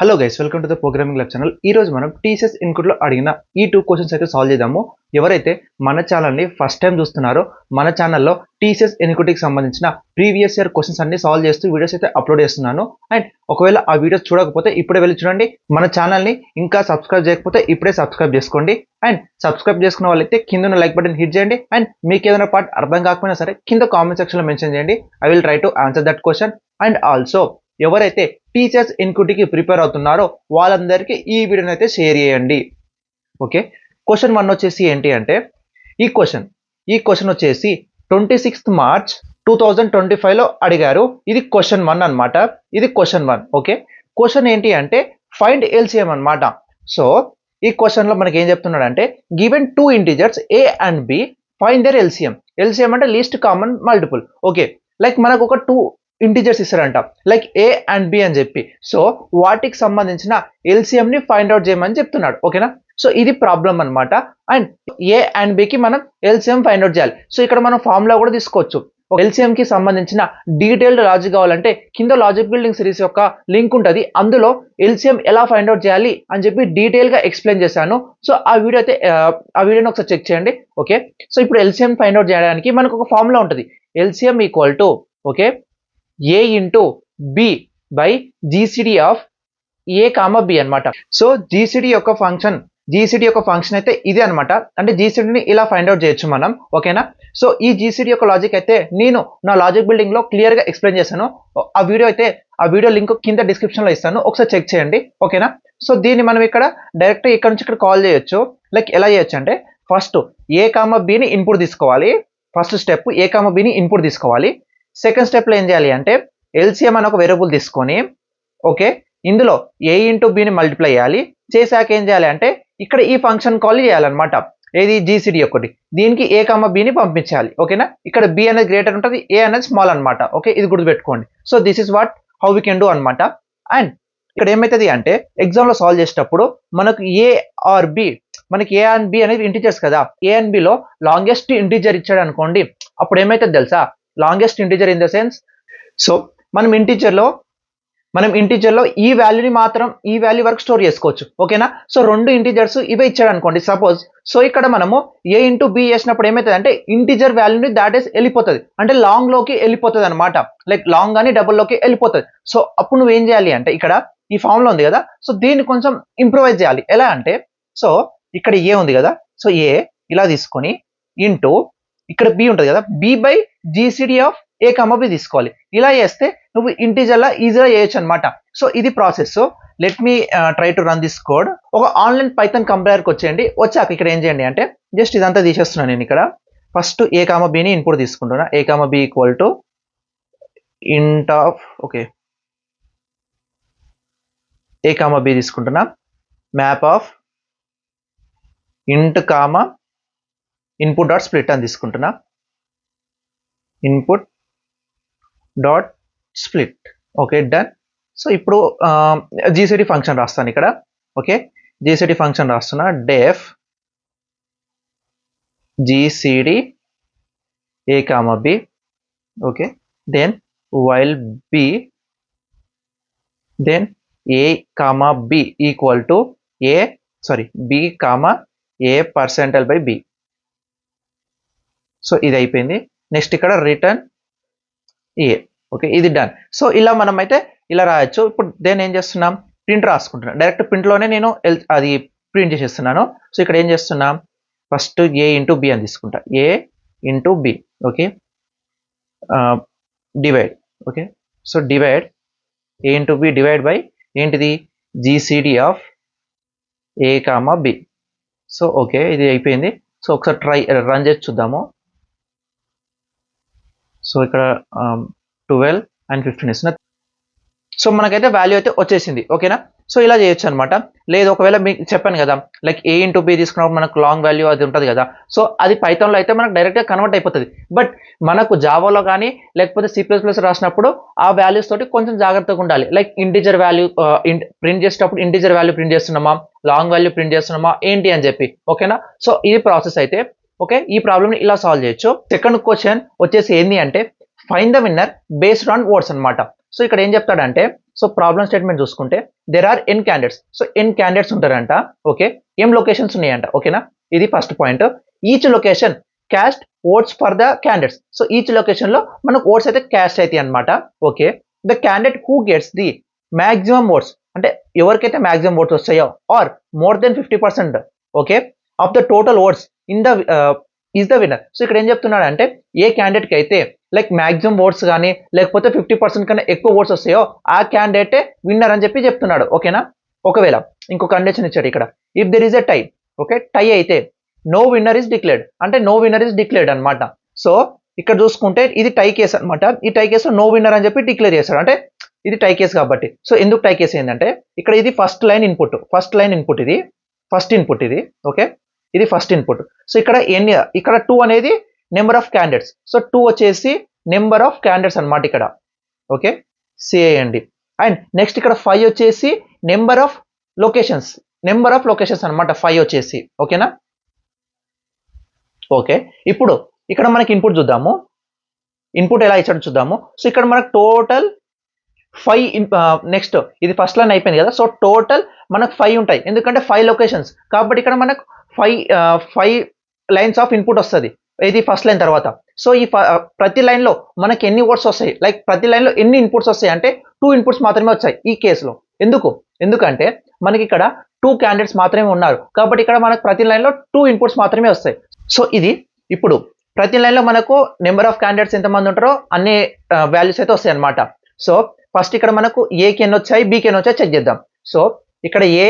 Hello guys, welcome to the programming lab channel. ఈ రోజు మనం టీసీఎస్ ఇన్పుట్లో అడిగిన ఈ 2 క్వశ్చన్స్ అయితే సాల్వ్ చేద్దాము. ఎవరైతే మన ఛానల్ని ఫస్ట్ టైం చూస్తున్నారో మన ఛానల్లో టీసీఎస్ ఇన్పుట్కి సంబంధించిన ప్రీవియస్ ఇయర్ క్వశ్చన్స్ అన్ని సాల్వ్ చేస్తూ వీడియోస్ అయితే అప్లోడ్ చేస్తున్నాను. అండ్ ఒకవేళ ఆ వీడియోస్ చూడకపోతే ఇప్పుడే వెళ్ళి చూడండి. మన ఛానల్ని ఇంకా సబ్స్క్రైబ్ చేయకపోతే ఇప్పుడే సబ్స్క్రైబ్ చేసుకోండి. అండ్ సబ్స్క్రైబ్ చేసుకున్న వాళ్ళైతే కింద ఉన్న లైక్ బటన్ హిట్ చేయండి. అండ్ మీకు ఏదైనా పార్ట్ అర్థం కాకపోయినా సరే కింద కామెంట్ సెక్షన్లో మెన్షన్ చేయండి. I will try to answer that question. And also ఎవరైతే టీచర్స్ ఇన్క్యూటీకి ప్రిపేర్ అవుతున్నారో వాళ్ళందరికీ ఈ వీడియోని అయితే షేర్ చేయండి. ఓకే, క్వశ్చన్ 1 వచ్చేసి ఏంటి అంటే ఈ క్వశ్చన్ వచ్చేసి 26 మార్చ్ 2025లో అడిగారు. ఇది క్వశ్చన్ 1 అనమాట. ఇది క్వశ్చన్ 1. ఓకే, క్వశ్చన్ ఏంటి అంటే ఫైండ్ ఎల్సిఎం అనమాట. సో ఈ క్వశ్చన్లో మనకి ఏం చెప్తున్నాడు అంటే given 2 integers A and B, find their LCM. LCM అంటే least common multiple. Okay, like మనకు ఒక 2 ఇంటీజర్స్ ఇస్తారంట, లైక్ ఏ అండ్ బి అని చెప్పి. సో వాటికి సంబంధించిన ఎల్సిఎం ని ఫైండ్ అవుట్ చేయమని చెప్తున్నాడు. ఓకేనా, సో ఇది ప్రాబ్లం అనమాట. అండ్ ఏ అండ్ బికి మనం ఎల్సిఎం ఫైండ్ అవుట్ చేయాలి. సో ఇక్కడ మనం ఫార్ములా కూడా తీసుకోవచ్చు. ఎల్సిఎం కి సంబంధించిన డీటెయిల్డ్ లాజిక్ కావాలంటే కింద లాజిక్ బిల్డింగ్ సిరీస్ యొక్క లింక్ ఉంటుంది, అందులో ఎల్సిఎం ఎలా ఫైండ్ అవుట్ చేయాలి అని చెప్పి డీటెయిల్ గా ఎక్స్ప్లెయిన్ చేశాను. సో ఆ వీడియోని ఒకసారి చెక్ చేయండి. ఓకే, సో ఇప్పుడు ఎల్సిఎం ఫైండ్ అవుట్ చేయడానికి మనకు ఒక ఫార్ములా ఉంటుంది. LCM equal to okay A into B by GCD of A comma B అనమాట. సో జీసీడీ యొక్క ఫంక్షన్ అయితే ఇది అనమాట. అంటే జీసీడీని ఇలా ఫైండ్ అవుట్ చేయొచ్చు మనం. ఓకేనా, సో ఈ జీసీడీ యొక్క లాజిక్ అయితే నేను నా లాజిక్ బిల్డింగ్ లో క్లియర్ గా ఎక్స్ప్లెయిన్ చేశాను. ఆ వీడియో లింక్ కింద డిస్క్రిప్షన్ లో ఇస్తాను, ఒకసారి చెక్ చేయండి. ఓకేనా, సో దీన్ని మనం ఇక్కడ డైరెక్ట్ ఇక్కడ నుంచి ఇక్కడ కాల్ చేయొచ్చు. లైక్ ఎలా చేయొచ్చు అంటే ఫస్ట్ ఏ కామ బిని ఇన్పుట్ తీసుకోవాలి. ఫస్ట్ స్టెప్ ఏ కామ బిని ఇన్పుట్ తీసుకోవాలి. సెకండ్ స్టెప్లో ఏం చేయాలి అంటే ఎల్సిఎం అని ఒక వేరియబుల్ తీసుకొని ఓకే ఇందులో ఏ ఇంటూ బిని మల్టిప్లై చేయాలి. చేశాక ఏం చేయాలి అంటే ఇక్కడ ఈ ఫంక్షన్ కాల్ చేయాలన్నమాట. ఏది జీసీడీ ఒకటి, దీనికి ఏ కామ బిని పంపించాలి. ఓకేనా, ఇక్కడ బి అనేది గ్రేటర్ ఉంటుంది, ఏ అనేది స్మాల్ అనమాట. ఓకే, ఇది గుర్తుపెట్టుకోండి. So this is what how we can do అనమాట. అండ్ ఇక్కడ ఏమవుతుంది అంటే ఎగ్జామ్లో సాల్వ్ చేసేటప్పుడు మనకు ఏ ఆర్ బి, మనకి ఏ అండ్ బి అనేది ఇంటీజర్స్ కదా. ఏ అండ్ బిలో లాంగెస్ట్ ఇంటీజర్ ఇచ్చాడు అనుకోండి, అప్పుడు ఏమవుతుంది తెలుసా, longest integer in the sense. So మనం ఇంటీజర్లో ఈ వాల్యూ వరకు స్టోర్ చేసుకోవచ్చు. ఓకేనా, సో 2 ఇంటీజర్స్ ఇవే ఇచ్చాడు అనుకోండి సపోజ్. సో ఇక్కడ మనము ఏ ఇంటూ బి చేసినప్పుడు ఏమవుతుంది అంటే ఇంటీజర్ వాల్యూని దాటేసి వెళ్ళిపోతుంది, అంటే లాంగ్ లోకి వెళ్ళిపోతుంది అనమాట. లైక్ లాంగ్ కానీ డబుల్ లోకి వెళ్ళిపోతుంది. సో అప్పుడు నువ్వేం చేయాలి అంటే ఇక్కడ ఈ ఫామ్లో ఉంది కదా, సో దీన్ని కొంచెం ఇంప్రూవైజ్ చేయాలి. ఎలా అంటే సో ఇక్కడ ఏ ఉంది కదా, సో ఏ ఇలా తీసుకొని ఇంటూ ఇక్కడ బి ఉంటుంది కదా, B by GCD of A comma B తీసుకోవాలి. ఇలా చేస్తే నువ్వు ఇంటీజర్లా ఈజీగా చేయొచ్చు అనమాట. సో ఇది process. So let me try to run this code. ఒక ఆన్లైన్ పైథాన్ కంపైలర్కి వచ్చేయండి. వచ్చాక ఇక్కడ ఏం చేయండి అంటే జస్ట్ ఇదంతా తీసేస్తున్నాను నేను. ఇక్కడ ఫస్ట్ ఏ కామ బిని ఇన్పుట్ తీసుకుంటున్నా. A comma B equal to int of okay A comma B తీసుకుంటున్నా, map of int comma input dot split అని తీసుకుంటున్నా. Input dot split. Okay, done. So ఇప్పుడు జీసీడీ ఫంక్షన్ రాస్తాను ఇక్కడ. ఓకే, జీసీడీ ఫంక్షన్ రాస్తున్నా. Def GCD A comma B. Okay, then while B, then A comma B equal to B comma A percentile by B. So ఇది అయిపోయింది. Next ఇక్కడ return A. Okay, ఇది done. So ఇలా మనం అయితే ఇలా రాయొచ్చు. ఇప్పుడు దేని ఏం చేస్తున్నాం, ప్రింట్ రాసుకుంటున్నాం. డైరెక్ట్ ప్రింట్లోనే నేను అది ప్రింట్ చేసేస్తున్నాను. సో ఇక్కడ ఏం చేస్తున్నాం, ఫస్ట్ ఏ ఇంటూ బి అని తీసుకుంటా. A into B. Okay, divide. Okay, so divide A into B divide by ఏంటిది GCD of A comma B. So okay, ఇది అయిపోయింది. సో ఒకసారి రన్ చేసి చూద్దాము. సో ఇక్కడ 12 and 15 ఇస్తున్నా. సో మనకైతే వాల్యూ అయితే వచ్చేసింది. ఓకేనా, సో ఇలా చేయొచ్చు అనమాట. లేదు ఒకవేళ మీకు చెప్పాను కదా, లైక్ ఏ ఇంటూ బి తీసుకున్నప్పుడు మనకు లాంగ్ వాల్యూ అది ఉంటుంది కదా, సో అది పైథాన్లో అయితే మనకు డైరెక్ట్గా కన్వర్ట్ అయిపోతుంది. బట్ మనకు జావాలో కానీ లేకపోతే C++ రాసినప్పుడు ఆ వాల్యూస్ తోటి కొంచెం జాగ్రత్తగా ఉండాలి. లైక్ ఇంటీజర్ వాల్యూ ప్రింట్ చేసేటప్పుడు ఇంటీజర్ వాల్యూ ప్రింట్ చేస్తున్నామా, లాంగ్ వాల్యూ ప్రింట్ చేస్తున్నామా ఏంటి అని చెప్పి. ఓకేనా, సో ఇది ప్రాసెస్ అయితే. ఓకే, ఈ ప్రాబ్లమ్ని ఇలా సాల్వ్ చేయొచ్చు. సెకండ్ క్వశ్చన్ వచ్చేసి ఏంటి అంటే find the winner based on words అనమాట. సో ఇక్కడ ఏం చెప్తాడంటే సో ప్రాబ్లం స్టేట్మెంట్ చూసుకుంటే there are N candidates, so N candidates ఉంటారంట. ఓకే, ఏం లొకేషన్స్ ఉన్నాయంట. ఓకేనా, ఇది first point. Each location cast votes for the candidates, so each location లో మనకు ఓట్స్ అయితే క్యాస్ట్ అవుతాయి అనమాట. Okay, the candidate who gets the maximum votes, అంటే ఎవరికైతే మాక్సిమం ఓట్స్ వస్తాయో or more than 50%, okay, of the total votes in the is the winner. So ఇక్కడ ఏం చెప్తున్నాడు అంటే ఏ క్యాండిడేట్ కి అయితే లైక్ మాక్సిమం ఓట్స్ కానీ లేకపోతే 50% కన్నా ఎక్కువ ఓట్స్ వస్తాయో ఆ క్యాండిడేటే విన్నర్ అని చెప్పి చెప్తున్నాడు. ఓకేనా, ఒకవేళ ఇంకో కండిషన్ ఇచ్చాడు ఇక్కడ, if there is a tie, okay, tie అయితే నో విన్నర్ ఇస్ డిక్లేర్డ్, అంటే నో విన్నర్ ఇస్ డిక్లేర్డ్ అనమాట. సో ఇక్కడ చూసుకుంటే ఇది టై కేసు అనమాట. ఈ టై కేసు నో విన్నర్ అని చెప్పి డిక్లేర్ చేస్తాడు, అంటే ఇది టై కేసు కాబట్టి. సో ఎందుకు టై కేసు ఏంటంటే ఇక్కడ ఇది ఫస్ట్ లైన్ ఇన్పుట్ ఇది ఫస్ట్ ఇన్పుట్ ఇది. ఓకే, ఇది ఫస్ట్ ఇన్పుట్. సో ఇక్కడ ఎన్ని, ఇక్కడ 2 అనేది నెంబర్ ఆఫ్ క్యాండిడేట్స్, సో 2 వచ్చేసి నెంబర్ ఆఫ్ క్యాండిడేట్స్ అనమాట ఇక్కడ. ఓకే, చేయండి. అండ్ నెక్స్ట్ ఇక్కడ 5 వచ్చేసి నెంబర్ ఆఫ్ లొకేషన్స్ అనమాట 5 వచ్చేసి. ఓకేనా, ఓకే, ఇప్పుడు ఇక్కడ మనకి ఇన్పుట్ చూద్దాము, ఇన్పుట్ ఎలా ఇచ్చాడు చూద్దాము. సో ఇక్కడ మనకు టోటల్ 5, నెక్స్ట్ ఇది ఫస్ట్ లైన్ అయిపోయింది కదా. సో టోటల్ మనకు 5 ఉంటాయి, ఎందుకంటే 5 లొకేషన్స్ కాబట్టి ఇక్కడ మనకు 5 లైన్స్ ఆఫ్ ఇన్పుట్ వస్తుంది ఇది ఫస్ట్ లైన్ తర్వాత. సో ఈ ప్రతి లైన్ లో మనకి ఎన్ని ఓట్స్ వస్తాయి, లైక్ ప్రతి లైన్ లో ఎన్ని ఇన్పుట్స్ వస్తాయి అంటే 2 ఇన్పుట్స్ మాత్రమే వచ్చాయి ఈ కేసులో. ఎందుకంటే మనకి ఇక్కడ 2 క్యాండిడేట్స్ మాత్రమే ఉన్నారు కాబట్టి ఇక్కడ మనకు ప్రతి లైన్ లో 2 ఇన్పుట్స్ మాత్రమే వస్తాయి. సో ఇది ఇప్పుడు ప్రతి లైన్ లో మనకు నెంబర్ ఆఫ్ క్యాండిడేట్స్ ఎంతమంది ఉంటారో అన్ని వాల్యూస్ అయితే వస్తాయి అనమాట. సో ఫస్ట్ ఇక్కడ మనకు ఏకి ఎన్ని వచ్చాయి, బికి ఎన్ని వచ్చాయి చెక్ చేద్దాం. సో ఇక్కడ ఏ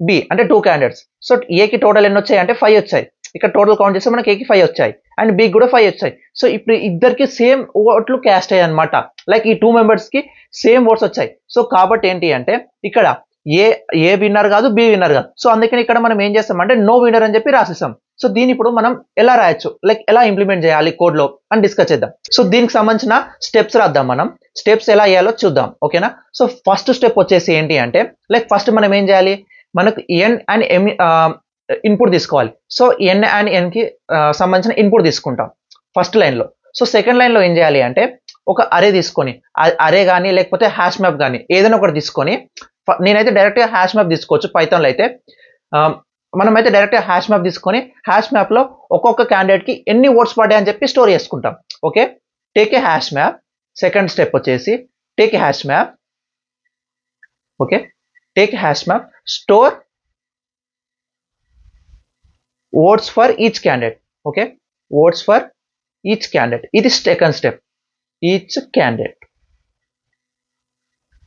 బి అంటే 2 క్యాండిడేట్స్. సో ఏకి టోటల్ ఎన్ని వచ్చాయి అంటే 5 వచ్చాయి. ఇక్కడ టోటల్ కౌంట్ చేస్తే మనకి ఏకి 5 వచ్చాయి అండ్ బికి కూడా 5 వచ్చాయి. సో ఇప్పుడు ఇద్దరికి సేమ్ ఓట్లు క్యాస్ట్ అయ్యాయి అనమాట, లైక్ ఈ 2 మెంబర్స్ కి సేమ్ ఓట్స్ వచ్చాయి. సో కాబట్టి ఏంటి అంటే ఇక్కడ ఏ విన్నర్ కాదు, బి విన్నర్ కాదు. సో అందుకని ఇక్కడ మనం ఏం చేస్తామంటే నో విన్నర్ అని చెప్పి రాసిస్తాం. సో దీని ఇప్పుడు మనం ఎలా రాయొచ్చు, లైక్ ఎలా ఇంప్లిమెంట్ చేయాలి కోడ్ లో అని డిస్కస్ చేద్దాం. సో దీనికి సంబంధించిన స్టెప్స్ రాద్దాం, మనం స్టెప్స్ ఎలా చేయాలో చూద్దాం. ఓకేనా, సో ఫస్ట్ స్టెప్ వచ్చేసి ఏంటి అంటే లైక్ ఫస్ట్ మనం ఏం చేయాలి, మనకు ఎన్ అండ్ ఎం ఇన్పుట్ తీసుకోవాలి. సో ఎన్ అండ్ ఎన్ కి సంబంధించిన ఇన్పుట్ తీసుకుంటాం ఫస్ట్ లైన్ లో. సో సెకండ్ లైన్ లో ఏం చేయాలి అంటే ఒక అరే తీసుకొని, అరే కానీ లేకపోతే హ్యాష్ మ్యాప్ కానీ ఏదైనా ఒకటి తీసుకొని, నేనైతే డైరెక్ట్ గా హ్యాష్ మ్యాప్ తీసుకోవచ్చు పైథాన్ లో అయితే. మనమైతే డైరెక్ట్ గా హ్యాష్ మ్యాప్ తీసుకొని హ్యాష్ మ్యాప్ లో ఒక్కొక్క క్యాండిడేట్ కి ఎన్ని ఓట్స్ పడ్డాయి అని చెప్పి స్టోర్ చేసుకుంటాం. Okay, take a hash map. Second step వచ్చేసి take a hash map. Okay, take hash map, store votes for each candidate. Okay, votes for each candidate, ఇది second step, each candidate.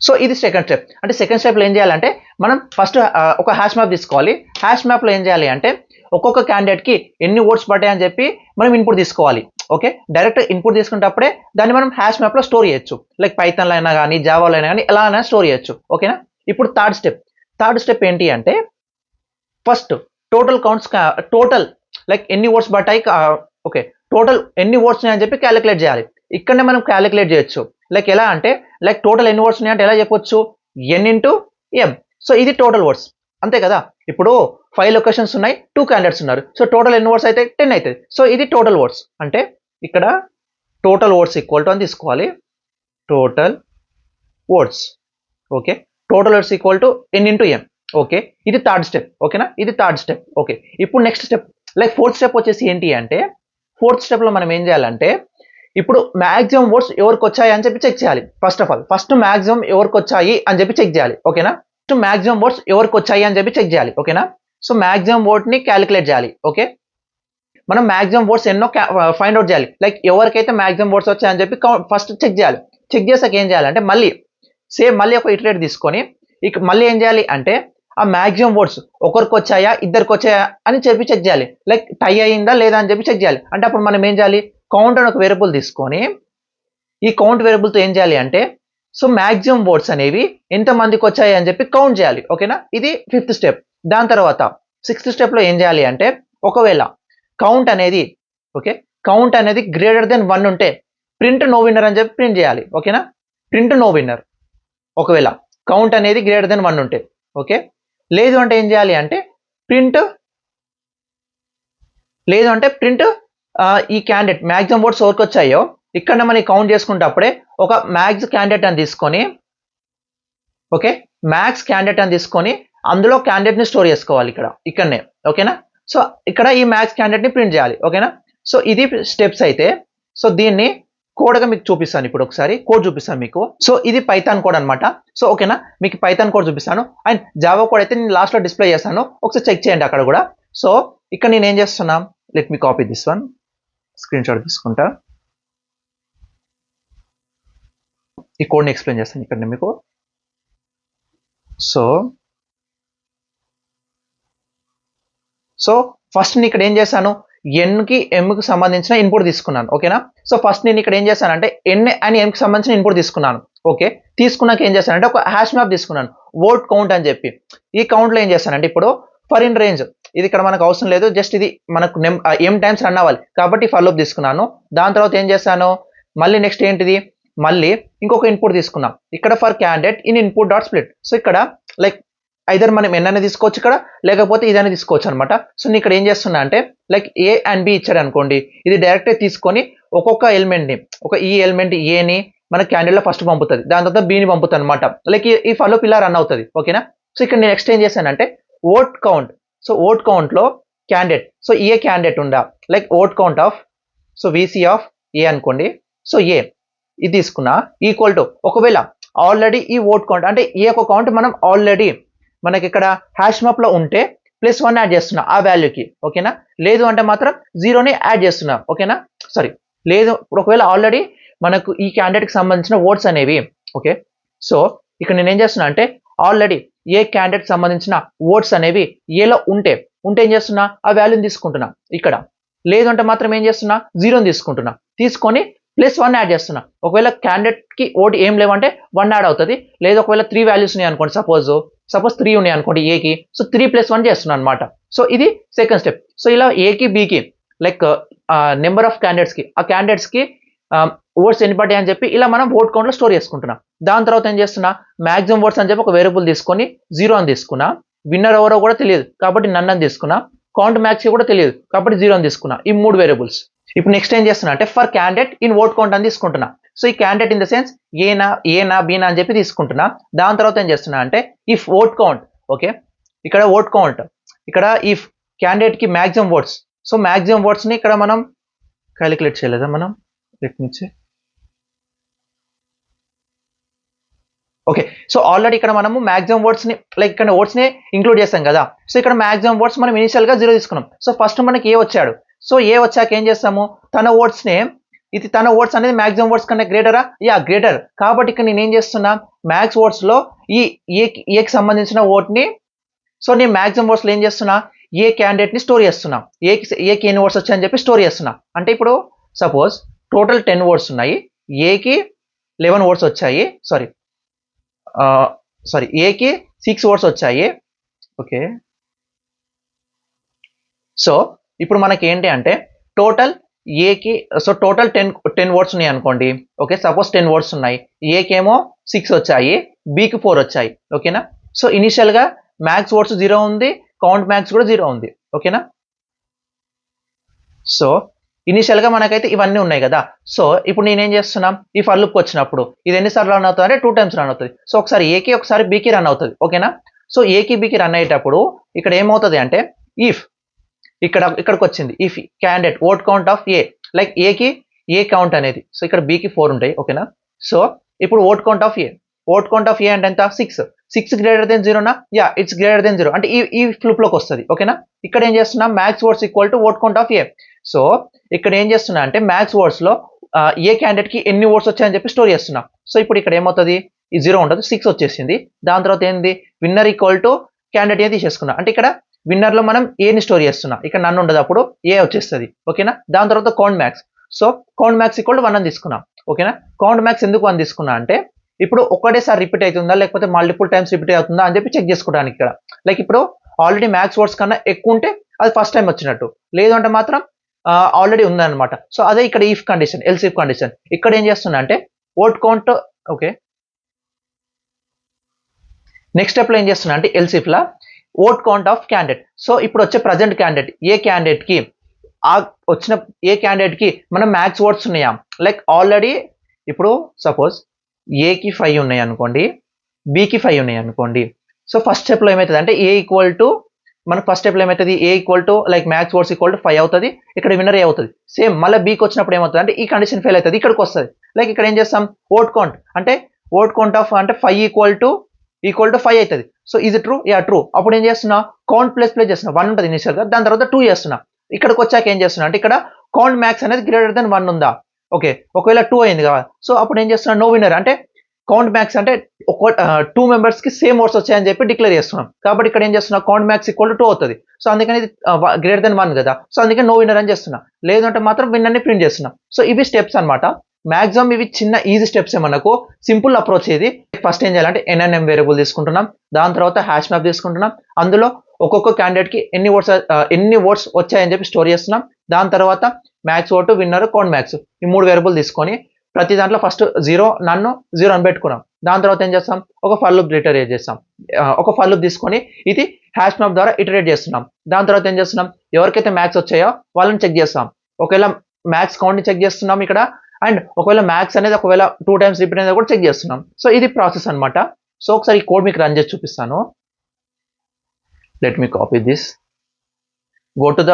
So ఇది second step. అంటే second step లో ఏం చేయాలంటే మనం first ఒక hash map తీసుకోవాలి. హ్యాష్ మ్యాప్ లో ఏం చేయాలి అంటే ఒక్కొక్క క్యాండిడేట్ కి ఎన్ని ఓట్స్ పడ్డాయి అని చెప్పి మనం ఇన్పుట్ తీసుకోవాలి. ఓకే, డైరెక్ట్ ఇన్పుట్ తీసుకున్నప్పుడే దాన్ని మనం హ్యాష్ మ్యాప్ లో స్టోర్ చేయొచ్చు, లైక్ పైథాన్ లో అయినా కానీ జావాలో అయినా కానీ ఎలా అయినా స్టోర్ చేయొచ్చు. ఓకేనా, ఇప్పుడు థర్డ్ స్టెప్ ఏంటి అంటే first total counts, total like ఎన్ని ఓట్స్ పడ్డాయి, ఓకే, టోటల్ ఎన్ని ఓట్స్ ఉన్నాయని చెప్పి క్యాలిక్యులేట్ చేయాలి. ఇక్కడనే మనం క్యాలిక్యులేట్ చేయొచ్చు, లైక్ ఎలా అంటే లైక్ టోటల్ ఎన్ని ఓట్స్ ఉన్నాయంటే ఎలా చెప్పొచ్చు, ఎన్ ఇంటూ ఎం. సో ఇది టోటల్ ఓట్స్, అంతే కదా. ఇప్పుడు 5 లొకేషన్స్ ఉన్నాయి, 2 క్యాండిడేట్స్ ఉన్నారు. సో టోటల్ ఎన్ని ఓట్స్ అయితే 10 అవుతుంది. సో ఇది టోటల్ ఓట్స్, అంటే ఇక్కడ టోటల్ ఓట్స్ ఈక్వల్ టు అని తీసుకోవాలి, total votes. Okay, total votes equal to N into M. Okay, ఇది థర్డ్ స్టెప్. ఓకేనా, ఇది థర్డ్ స్టెప్. ఓకే, ఇప్పుడు next step like fourth step వచ్చేసి ఏంటి అంటే ఫోర్త్ స్టెప్ లో మనం ఏం చేయాలంటే ఇప్పుడు మాక్సిమం ఓట్స్ ఎవరికి వచ్చాయి అని చెప్పి చెక్ చేయాలి. First of all first maximum ఎవరికి వచ్చాయి అని చెప్పి చెక్ చేయాలి. ఓకేనా, ఫస్ట్ మాక్సిమం ఓట్స్ ఎవరికి వచ్చాయి అని చెప్పి చెక్ చేయాలి. ఓకేనా, సో మాక్సిమం ఓట్ ని క్యాలిక్యులేట్ చేయాలి. ఓకే, మనం మాక్సిమం ఓట్స్ ఎన్నో ఫైండ్ అవుట్ చేయాలి, లైక్ ఎవరికైతే మాక్సిమం ఓట్స్ వచ్చాయని చెప్పి ఫస్ట్ చెక్ చేయాలి. చెక్ చేసాక ఏం చేయాలంటే మళ్ళీ ఒక ఇటరేట్ తీసుకొని మళ్ళీ ఏం చేయాలి అంటే ఆ మాక్సిమం ఓట్స్ ఒకరికి వచ్చాయా ఇద్దరికి వచ్చాయా అని చెప్పి చెక్ చేయాలి, లైక్ టై అయిందా లేదా అని చెప్పి చెక్ చేయాలి. అంటే అప్పుడు మనం ఏం చేయాలి, కౌంట్ అని ఒక వేరియబుల్ తీసుకొని ఈ కౌంట్ వేరియబుల్తో ఏం చేయాలి అంటే సో మాక్సిమం ఓట్స్ అనేవి ఎంత మందికి వచ్చాయి అని చెప్పి కౌంట్ చేయాలి. ఓకేనా, ఇది 5th స్టెప్. దాని తర్వాత 6th స్టెప్ లో ఏం చేయాలి అంటే ఒకవేళ కౌంట్ అనేది గ్రేటర్ దెన్ 1 ఉంటే ప్రింట్ నో విన్నర్ అని చెప్పి ప్రింట్ చేయాలి. ఓకేనా, ప్రింట్ నో విన్నర్ ఒకవేళ కౌంట్ అనేది గ్రేటర్ దెన్ 1 ఉంటే. ఓకే, లేదు అంటే ఏం చేయాలి అంటే ప్రింట్ ఈ క్యాండిడేట్ మాక్సిమం ఓట్స్ ఎవరికి వచ్చాయో ఇక్కడ మనం కౌంట్ చేసుకుంటే అప్పుడే ఒక మ్యాక్స్ క్యాండిడేట్ అని తీసుకొని ఓకే మ్యాక్స్ క్యాండిడేట్ అని తీసుకొని అందులో క్యాండిడేట్ని స్టోర్ చేసుకోవాలి ఇక్కడనే ఓకేనా. సో ఇక్కడ ఈ మ్యాక్స్ క్యాండిడేట్ని ప్రింట్ చేయాలి ఓకేనా. సో ఇది స్టెప్స్ అయితే సో దీన్ని కోడ్గా మీకు చూపిస్తాను ఇప్పుడు ఒకసారి కోడ్ చూపిస్తాను మీకు. సో ఇది పైథాన్ కోడ్ అనమాట. సో ఓకేనా మీకు పైథాన్ కోడ్ చూపిస్తాను అండ్ జావా కోడ్ అయితే నేను లాస్ట్లో డిస్ప్లే చేస్తాను ఒకసారి చెక్ చేయండి అక్కడ కూడా. సో ఇక్కడ నేను ఏం చేస్తున్నా let me copy this one screen shot తీసుకుంటా ఈ కోడ్ని ఎక్స్ప్లెయిన్ చేస్తాను ఇక్కడ మీకు. సో ఫస్ట్ నేను ఇక్కడ ఏం చేశాను ఎన్కి ఎంకి సంబంధించిన ఇన్పుట్ తీసుకున్నాను ఓకేనా. సో ఫస్ట్ నేను ఇక్కడ ఏం చేశానంటే ఎన్ అని ఎంకి సంబంధించిన ఇన్పుట్ తీసుకున్నాను ఓకే. తీసుకున్నాక ఏం చేశానంటే ఒక హ్యాష్ మ్యాప్ తీసుకున్నాను వర్డ్ కౌంట్ అని చెప్పి. ఈ కౌంట్లో ఏం చేశానంటే ఇప్పుడు ఫర్ ఇన్ రేంజ్ ఇది ఇక్కడ మనకు అవసరం లేదు జస్ట్ ఇది మనకు ఎం టైమ్స్ రన్ అవ్వాలి కాబట్టి ఫర్ లూప్ తీసుకున్నాను. దాని తర్వాత ఏం చేశాను మళ్ళీ నెక్స్ట్ ఏంటిది మళ్ళీ ఇంకొక ఇన్పుట్ తీసుకున్నాం ఇక్కడ for candidate in input dot split. So ఇక్కడ లైక్ ఐదర్ మనం ఎన్ అనేది తీసుకోవచ్చు ఇక్కడ లేకపోతే ఇదైనా తీసుకోవచ్చు అనమాట. సో నేను ఇక్కడ ఏం చేస్తున్నా అంటే లైక్ ఏ అండ్ బి ఇచ్చారు అనుకోండి ఇది డైరెక్ట్గా తీసుకొని ఒక్కొక్క ఎలిమెంట్ని ఒక ఈ ఎలిమెంట్ ఏని మన క్యాండిడేట్లో ఫస్ట్ పంపుతుంది దాని తర్వాత బిని పంపుతుంది అనమాట. లైక్ ఈ ఫాలో ఇలా రన్ అవుతుంది ఓకేనా. సో ఇక్కడ నేను నెక్స్ట్ ఏం చేశానంటే ఓట్ కౌంట్. సో ఓట్ కౌంట్లో క్యాండిడేట్ సో ఏ క్యాండిడేట్ ఉందా like vote count of so VC of A అనుకోండి. సో ఏ ఇది తీసుకున్నా ఈక్వల్ టు ఒకవేళ ఆల్రెడీ ఈ ఓట్ కౌంట్ అంటే ఏ ఒక కౌంట్ మనం ఆల్రెడీ మనకి ఇక్కడ హ్యాష్ మ్యాప్లో ఉంటే +1 యాడ్ చేస్తున్నా ఆ వాల్యూకి ఓకేనా. లేదు అంటే మాత్రం 0ని యాడ్ చేస్తున్నా ఓకేనా. సారీ లేదు ఒకవేళ ఆల్రెడీ మనకు ఈ క్యాండిడేట్కి సంబంధించిన ఓట్స్ అనేవి ఓకే. సో ఇక్కడ నేను ఏం చేస్తున్నా అంటే ఆల్రెడీ ఏ క్యాండిడేట్కి సంబంధించిన ఓట్స్ అనేవి ఏలో ఉంటే ఏం చేస్తున్నా ఆ వాల్యూని తీసుకుంటున్నా ఇక్కడ. లేదు అంటే మాత్రం ఏం చేస్తున్నా 0ని తీసుకుంటున్నా తీసుకొని +1 యాడ్ చేస్తున్నా. ఒకవేళ క్యాండిడేట్కి ఓటు ఏం లేవంటే 1 యాడ్ అవుతుంది. లేదు ఒకవేళ 3 వాల్యూస్ ఉన్నాయి అనుకోండి సపోజ్ 3 ఉన్నాయి అనుకోండి ఏకి సో 3 + 1 చేస్తున్నాను అనమాట. సో ఇది సెకండ్ స్టెప్. సో ఇలా ఏకి బికి లైక్ నెంబర్ ఆఫ్ క్యాండిడేట్స్కి ఆ క్యాండిడేట్స్కి ఓట్స్ ఎన్ని పడ్డాయి అని చెప్పి ఇలా మనం ఓట్ కౌంట్లో స్టోర్ చేసుకుంటున్నాం. దాని తర్వాత ఏం చేస్తున్నా మ్యాక్సిమం ఓట్స్ అని చెప్పి ఒక వేరియబుల్ తీసుకొని 0 అని తీసుకున్నా. విన్నర్ ఎవరో కూడా తెలియదు కాబట్టి నన్ను అని తీసుకున్నా. కౌంట్ మ్యాక్స్ కూడా తెలియదు కాబట్టి 0 అని తీసుకున్నా. ఈ 3 వేరియబుల్స్. ఇప్పుడు నెక్స్ట్ ఏం చేస్తున్నా అంటే for candidate in vote count అని తీసుకుంటున్నా. సో ఈ క్యాండిడేట్ ఇన్ ద సెన్స్ ఏనా బీనా అని చెప్పి తీసుకుంటున్నా. దాని తర్వాత ఏం చేస్తున్నా అంటే ఇఫ్ ఓట్ కౌంట్ ఓకే ఇక్కడ ఓట్ కౌంట్ ఇక్కడ ఇఫ్ క్యాండిడేట్కి మ్యాక్సిమం ఓట్స్. సో మ్యాక్సిమం ఓట్స్ని ఇక్కడ మనం క్యాలిక్యులేట్ చేయలేదా మనం let me check okay. So already ఇక్కడ మనము మ్యాక్సిమం ఓట్స్ని లైక్ ఇక్కడ ఓట్స్ని ఇంక్లూడ్ చేస్తాం కదా. సో ఇక్కడ మ్యాక్సిమం ఓట్స్ మనం ఇనిషియల్గా 0 తీసుకున్నాం. సో ఫస్ట్ మనకి ఏ వచ్చాడు. సో ఏ వచ్చాక ఏం చేస్తాము తన ఓట్స్ని ఇది తన ఓట్స్ అనేది మ్యాక్సిమం ఓట్స్ కన్నా గ్రేటరా గ్రేటర్ కాబట్టి ఇక్కడ నేను ఏం చేస్తున్నా మ్యాక్స్ ఓట్స్లో ఈ ఏకి సంబంధించిన ఓట్ని సో నేను మ్యాక్సిమం ఓట్స్లో ఏం చేస్తున్నా ఏ క్యాండిడేట్ని స్టోర్ చేస్తున్నా ఏకి ఎన్ని ఓట్స్ వచ్చాయని చెప్పి స్టోర్ చేస్తున్నా. అంటే ఇప్పుడు సపోజ్ టోటల్ 10 ఓట్స్ ఉన్నాయి ఏకి 11 ఓట్స్ వచ్చాయి సారీ ఏకి 6 ఓట్స్ వచ్చాయి ఓకే. సో ఇప్పుడు మనకి ఏంటి అంటే టోటల్ ఏకి సో టోటల్ 10 ఓట్స్ ఉన్నాయి అనుకోండి ఓకే. సపోజ్ 10 ఓట్స్ ఉన్నాయి ఏకేమో 6 వచ్చాయి బికి 4 వచ్చాయి ఓకేనా. సో ఇనిషియల్గా మ్యాక్స్ ఓట్స్ 0 ఉంది కౌంట్ మ్యాక్స్ కూడా 0 ఉంది ఓకేనా. సో ఇనిషియల్గా మనకైతే ఇవన్నీ ఉన్నాయి కదా. సో ఇప్పుడు నేనేం చేస్తున్నాం ఈ ఫర్ లూప్కి వచ్చినప్పుడు ఇది ఎన్నిసార్లు రన్ అవుతుంది అంటే 2 టైమ్స్ రన్ అవుతుంది. సో ఒకసారి ఏకి ఒకసారి బికి రన్ అవుతుంది ఓకేనా. సో ఏకి బికి రన్ అయ్యేటప్పుడు ఇక్కడ ఏమవుతుంది అంటే ఇఫ్ ఇక్కడికి వచ్చింది if candidate vote count of A like ఏకి ఏ కౌంట్ అనేది సో ఇక్కడ బికి 4 ఉంటాయి ఓకేనా. సో ఇప్పుడు ఓట్ కౌంట్ ఆఫ్ ఏ అంటే ఎంత 6 గ్రేటర్ దెన్ 0నా ఇట్స్ గ్రేటర్ దెన్ 0 అంటే ఈ ఫ్లిప్లోకి వస్తుంది ఓకేనా. ఇక్కడ ఏం చేస్తున్నా max votes equal to vote count of A. So ఇక్కడ ఏం చేస్తున్నా అంటే మ్యాక్స్ ఓట్స్లో ఏ క్యాండిడేట్కి ఎన్ని ఓట్స్ వచ్చాయని చెప్పి స్టోర్ చేస్తున్నా. సో ఇప్పుడు ఇక్కడ ఏమవుతుంది ఈ 0 ఉంటుంది 6 వచ్చేసింది. దాని తర్వాత ఏంది విన్నర్ ఈక్వల్ టు క్యాండిడేట్ ఏ తీసేసుకున్నా. అంటే ఇక్కడ విన్నర్లో మనం ఏని స్టోర్ చేస్తున్నా ఇక్కడ నన్ను ఉండదు అప్పుడు ఏ వచ్చేస్తుంది ఓకేనా. దాని తర్వాత count max. So count max equal to 1 అని తీసుకున్నాం ఓకేనా. కౌంట్ మ్యాక్స్ ఎందుకు 1 తీసుకున్నా అంటే ఇప్పుడు ఒకటేసారి రిపీట్ అవుతుందా లేకపోతే మల్టిపుల్ టైమ్స్ రిపీట్ అవుతుందా అని చెప్పి చెక్ చేసుకోవడానికి ఇక్కడ. లైక్ ఇప్పుడు ఆల్రెడీ మ్యాక్స్ వర్డ్స్ కన్నా ఎక్కువ ఉంటే అది ఫస్ట్ టైం వచ్చినట్టు లేదు అంటే మాత్రం ఆల్రెడీ ఉందన్నమాట. సో అదే ఇక్కడ if condition else if condition. ఇక్కడ ఏం చేస్తున్నా అంటే ఓట్ కౌంట్ ఓకే. నెక్స్ట్ స్టెప్లో ఏం చేస్తున్నా అంటే ఎల్స్ ఇఫ్లా vote count of candidate. So ఇప్పుడు వచ్చే ప్రజెంట్ క్యాండిడేట్ ఏ క్యాండిడేట్కి వచ్చిన ఏ క్యాండిడేట్కి మనం మ్యాక్స్ ఓట్స్ ఉన్నాయా లైక్ ఆల్రెడీ ఇప్పుడు సపోజ్ ఏకి 5 ఉన్నాయి అనుకోండి, బికి 5 ఉన్నాయి అనుకోండి. సో ఫస్ట్ స్టెప్లో ఏమవుతుంది అంటే ఏ ఈక్వల్ టు మనకు ఫస్ట్ స్టెప్లో ఏమవుతుంది, A equal to like max votes equal to 5 అవుతుంది. ఇక్కడ విన్నర్ ఏ అవుతుంది. సేమ్ మళ్ళీ బీకి వచ్చినప్పుడు ఏమవుతుంది అంటే ఈ కండిషన్ ఫెయిల్ అవుతుంది, ఇక్కడికి వస్తుంది. లైక్ ఇక్కడ ఏం చేస్తాం, ఓట్ కౌంట్ అంటే ఓట్ కౌంట్ ఆఫ్ అంటే 5 ఈక్వల్ టు 5 అవుతుంది. సో ఇది ట్రూ, యా ట్రూ. అప్పుడు ఏం చేస్తున్నా, కౌంట్ ప్లస్ చేస్తున్నా, 1 ఉంటుంది ఇనిషియల్గా, దాని తర్వాత 2 చేస్తున్నా. ఇక్కడికి వచ్చాక ఏం చేస్తున్నా అంటే ఇక్కడ కౌంట్ మ్యాక్స్ అనేది గ్రేటర్ దెన్ 1 ఉందా, ఓకే, ఒకవేళ 2 అయింది కదా. సో అప్పుడు ఏం చేస్తున్నా, నో విన్నర్ అంటే కౌంట్ మ్యాక్స్ అంటే ఒక 2 మెంబర్స్కి సేమ్ ఓట్స్ వచ్చాయని చెప్పి డిక్లేర్ చేస్తున్నాం. కాబట్టి ఇక్కడ ఏం చేస్తున్నా, కౌంట్ మ్యాక్స్ ఈక్వల్ టు 2 అవుతుంది. సో అందుకని ఇది గ్రేటర్ దెన్ 1 కదా. సో అందుకని నో విన్నర్ అని చేస్తున్నా, లేదంటే మాత్రం విన్నర్ని ప్రింట్ చేస్తున్నా. సో ఇవి స్టెప్స్ అనమాట. మాక్సిమం ఇవి చిన్న ఈజీ స్టెప్స్ మనకు, సింపుల్ అప్రోచ్ ఇది. ఫస్ట్ ఏం చేయాలంటే ఎన్ఎన్ఎం వేరియబుల్ తీసుకుంటున్నాం, దాని తర్వాత హ్యాష్ మ్యాప్ తీసుకుంటున్నాం, అందులో ఒక్కొక్క క్యాండిడేట్కి ఎన్ని ఓట్స్ వచ్చాయని చెప్పి స్టోర్ చేస్తున్నాం. దాని తర్వాత max vote, winner, count max, ఈ 3 వేరియబుల్ తీసుకొని ప్రతి దాంట్లో ఫస్ట్ 0 నన్ను 0 అని పెట్టుకున్నాం. దాని తర్వాత ఏం చేస్తాం, ఒక ఫర్ లూప్ ఇటరేట్ చేస్తాం. ఒక ఫర్ లూప్ తీసుకొని ఇది హ్యాష్ మ్యాప్ ద్వారా ఇటరేట్ చేస్తున్నాం. దాని తర్వాత ఏం చేస్తున్నాం, ఎవరికైతే మ్యాక్స్ వచ్చాయో వాళ్ళని చెక్ చేస్తాం. ఒకవేళ మ్యాక్స్ కౌంట్ని చెక్ చేస్తున్నాం ఇక్కడ, అండ్ ఒకవేళ మ్యాక్స్ అనేది ఒకవేళ 2 టైమ్స్ రిపీట్ అనేది కూడా చెక్ చేస్తున్నాం. సో ఇది ప్రాసెస్ అనమాట. సో ఒకసారి ఈ కోడ్ మీకు రన్ చేసి చూపిస్తాను. Let me copy this, go to the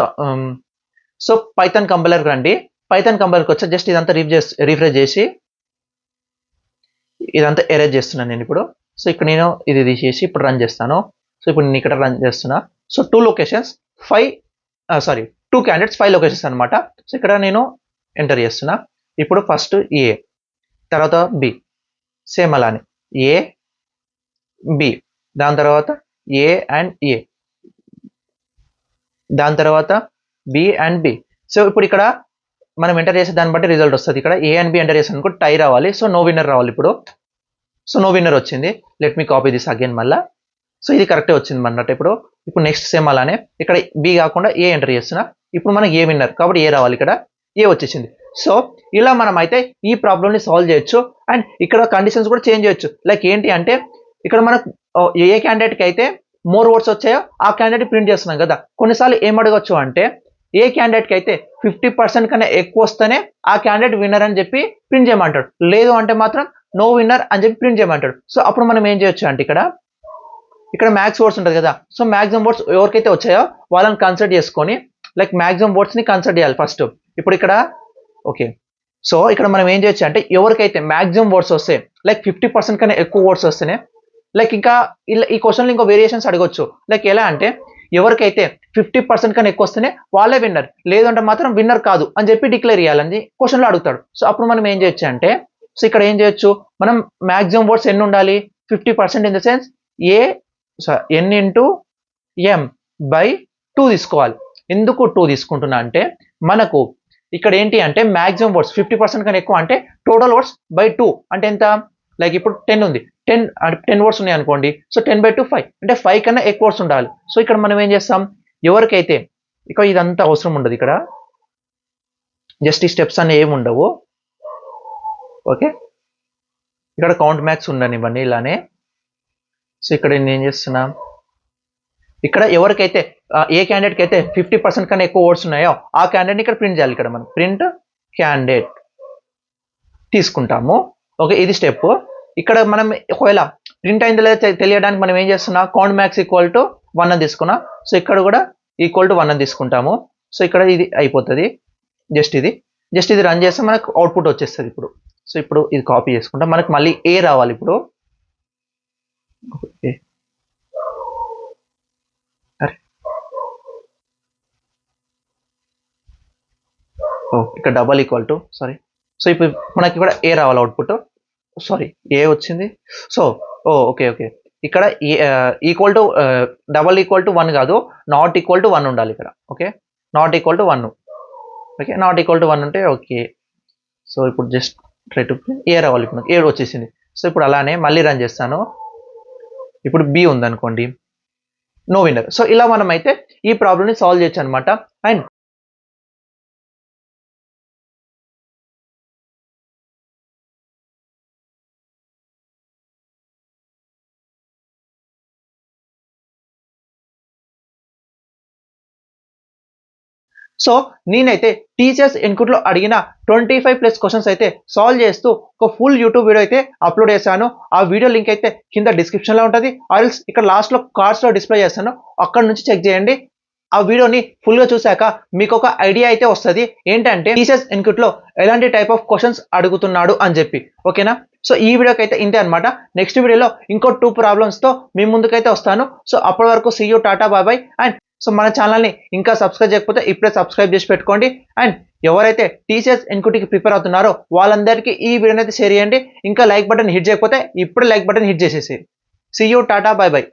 so Python కంపైలర్కి రండి. పైథాన్ కంపైలర్కి వచ్చి జస్ట్ ఇదంతా రీఫ్రెష్ చేసి ఇదంతా ఎరేజ్ చేస్తున్నాను నేను ఇప్పుడు. సో ఇక్కడ నేను ఇది తీసేసి ఇప్పుడు రన్ చేస్తాను. సో ఇప్పుడు నేను ఇక్కడ రన్ చేస్తున్నా. సో 2 లొకేషన్స్ 2 క్యాండిడేట్స్ 5 లొకేషన్స్ అనమాట. సో ఇక్కడ నేను ఎంటర్ చేస్తున్నా. ఇప్పుడు ఫస్ట్ ఏ, తర్వాత బి, సేమ్ అలానే ఏ బి, దాని తర్వాత ఏ అండ్ ఏ, దాని తర్వాత బి అండ్ బి. సో ఇప్పుడు ఇక్కడ మనం ఎంటర్ చేసే దాన్ని బట్టి రిజల్ట్ వస్తుంది. ఇక్కడ ఏ అండ్ బి ఎంటర్ చేసాను అనుకో టై రావాలి. సో నో విన్నర్ రావాలి ఇప్పుడు. సో నో విన్నర్ వచ్చింది. Let me copy this again మళ్ళా. సో ఇది కరెక్టే వచ్చింది అన్నట్టు. ఇప్పుడు నెక్స్ట్ సేమ్ అలానే ఇక్కడ బి కాకుండా ఏ ఎంటర్ చేస్తున్నా. ఇప్పుడు మనకి ఏ విన్నర్ కాబట్టి ఏ రావాలి, ఇక్కడ ఏ వచ్చేసింది. సో ఇలా మనం అయితే ఈ ప్రాబ్లమ్ని సాల్వ్ చేయొచ్చు. అండ్ ఇక్కడ కండిషన్స్ కూడా చేంజ్ చేయొచ్చు. లైక్ ఏంటి అంటే ఇక్కడ మనకు ఏ క్యాండిడేట్కి అయితే మోర్ ఓట్స్ వచ్చాయో ఆ క్యాండిడేట్ ప్రింట్ చేస్తున్నాం కదా. కొన్నిసార్లు ఏం అడగచ్చు అంటే ఏ క్యాండిడేట్కి అయితే 50% కన్నా ఎక్కువ వస్తేనే ఆ క్యాండిడేట్ విన్నర్ అని చెప్పి ప్రింట్ చేయమంటాడు, లేదు అంటే మాత్రం నో విన్నర్ అని చెప్పి ప్రింట్ చేయమంటాడు. సో అప్పుడు మనం ఏం చేయొచ్చు అంటే ఇక్కడ మ్యాక్స్ ఓట్స్ ఉంటుంది కదా. సో మ్యాక్సిమం ఓట్స్ ఎవరికైతే వచ్చాయో వాళ్ళని కన్సిడర్ చేసుకొని లైక్ మ్యాక్సిమం ఓట్స్ని కన్సిడర్ చేయాలి ఫస్ట్. ఇప్పుడు ఇక్కడ ఓకే, సో ఇక్కడ మనం ఏం చేయొచ్చు అంటే ఎవరికైతే మ్యాక్సిమం ఓట్స్ వస్తాయి లైక్ 50% కన్నా ఎక్కువ ఓట్స్ వస్తేనే లైక్ ఇంకా ఇలా ఈ క్వశ్చన్లో ఇంకో వేరియేషన్స్ అడగొచ్చు. లైక్ ఎలా అంటే ఎవరికైతే 50% కన్నా ఎక్కువ వస్తేనే వాళ్ళే విన్నర్, లేదంటే మాత్రం విన్నర్ కాదు అని చెప్పి డిక్లేర్ చేయాలని క్వశ్చన్లో అడుగుతాడు. సో అప్పుడు మనం ఏం చేయొచ్చు అంటే సో ఇక్కడ ఏం చేయొచ్చు, మనం మ్యాక్సిమం ఓట్స్ ఎన్ని ఉండాలి, 50% in the sense N into M by 2 తీసుకోవాలి. ఎందుకు 2 తీసుకుంటున్నా అంటే మనకు ఇక్కడ ఏంటి అంటే మ్యాక్సిమం ఓట్స్ 50% కన్నా ఎక్కువ అంటే టోటల్ ఓట్స్ బై 2 అంటే ఎంత, లైక్ ఇప్పుడు 10 ఉంది, 10 ఓట్స్ ఉన్నాయి అనుకోండి. సో 10/2 5 అంటే 5 కన్నా ఎక్కువ ఓట్స్ ఉండాలి. సో ఇక్కడ మనం ఏం చేస్తాం, ఎవరికైతే ఇక ఇదంతా అవసరం ఉండదు, ఇక్కడ జస్ట్ ఈ స్టెప్స్ అన్ని ఏమి ఉండవు. ఓకే, ఇక్కడ కౌంట్ మ్యాక్స్ ఉండనివ్వండి ఇలానే. సో ఇక్కడ నేను ఏం చేస్తున్నా, ఇక్కడ ఎవరికైతే ఏ క్యాండిడేట్కి అయితే 50% కన్నా ఎక్కువ ఓట్స్ ఉన్నాయో ఆ క్యాండిడేట్ని ఇక్కడ ప్రింట్ చేయాలి. ఇక్కడ మనం ప్రింట్ క్యాండిడేట్ తీసుకుంటాము. ఓకే, ఇది స్టెప్. ఇక్కడ మనం ఒకవేళ ప్రింట్ అయిందో లేదో తెలియడానికి మనం ఏం చేస్తున్నా, కౌంట్ మ్యాక్స్ ఈక్వల్ టు 1 అని తీసుకున్నా. సో ఇక్కడ కూడా ఈక్వల్ టు 1 అని తీసుకుంటాము. సో ఇక్కడ ఇది అయిపోతుంది. జస్ట్ ఇది రన్ చేస్తే మనకు అవుట్పుట్ వచ్చేస్తుంది ఇప్పుడు. సో ఇప్పుడు ఇది కాపీ చేసుకుంటాం, మనకు మళ్ళీ ఏ రావాలి ఇప్పుడు. ఓకే, ఇక్కడ డబల్ ఈక్వల్ టు సో ఇప్పుడు మనకి ఇక్కడ ఏ రావాలి అవుట్పుట్. ఏ వచ్చింది. సో ఓకే ఇక్కడ equal to double equal to 1 కాదు, నాట్ ఈక్వల్ టు 1 ఉండాలి ఇక్కడ. Okay, not equal to 1. Okay, not equal to 1 ఉంటే ఓకే. సో ఇప్పుడు జస్ట్ ట్రై టు ఏ రావాలి, ఇప్పుడు 7 వచ్చేసింది. సో ఇప్పుడు అలానే మళ్ళీ రన్ చేస్తాను. ఇప్పుడు బి ఉందనుకోండి, నో విన్నర్. సో ఇలా మనం అయితే ఈ ప్రాబ్లమ్ని సాల్వ్ చేయొచ్చు అనమాట. అండ్ సో నేనైతే టీచర్స్ ఇన్పుట్లో అడిగిన 25+ క్వశ్చన్స్ అయితే సాల్వ్ చేస్తూ ఒక ఫుల్ యూట్యూబ్ వీడియో అయితే అప్లోడ్ చేశాను. ఆ వీడియో లింక్ అయితే కింద డిస్క్రిప్షన్లో ఉంటుంది, ఆల్స్ ఇక్కడ లాస్ట్లో కార్డ్స్లో డిస్ప్లే చేస్తాను, అక్కడ నుంచి చెక్ చేయండి. ఆ వీడియోని ఫుల్గా చూశాక మీకు ఒక ఐడియా అయితే వస్తుంది ఏంటంటే టీచర్స్ ఇన్పుట్లో ఎలాంటి టైప్ ఆఫ్ క్వశ్చన్స్ అడుగుతున్నాడు అని చెప్పి. ఓకేనా? సో ఈ వీడియోకి అయితే ఇంతే అనమాట. నెక్స్ట్ వీడియోలో ఇంకో 2 ప్రాబ్లమ్స్తో మీ ముందుకైతే వస్తాను. సో అప్పటి వరకు see you, tata, bye bye. And so మన ఛానల్ని ఇంకా సబ్స్క్రైబ్ చేయకపోతే ఇప్పుడే సబ్స్క్రైబ్ చేసి పెట్టుకోండి. అండ్ ఎవరైతే టీచర్స్ ఇన్పుట్కి ప్రిపేర్ అవుతున్నారో వాళ్ళందరికీ ఈ వీడియోని అయితే షేర్ చేయండి. ఇంకా లైక్ బటన్ హిట్ చేయకపోతే ఇప్పుడే లైక్ బటన్ హిట్ చేసేసి. See you, tata, bye bye.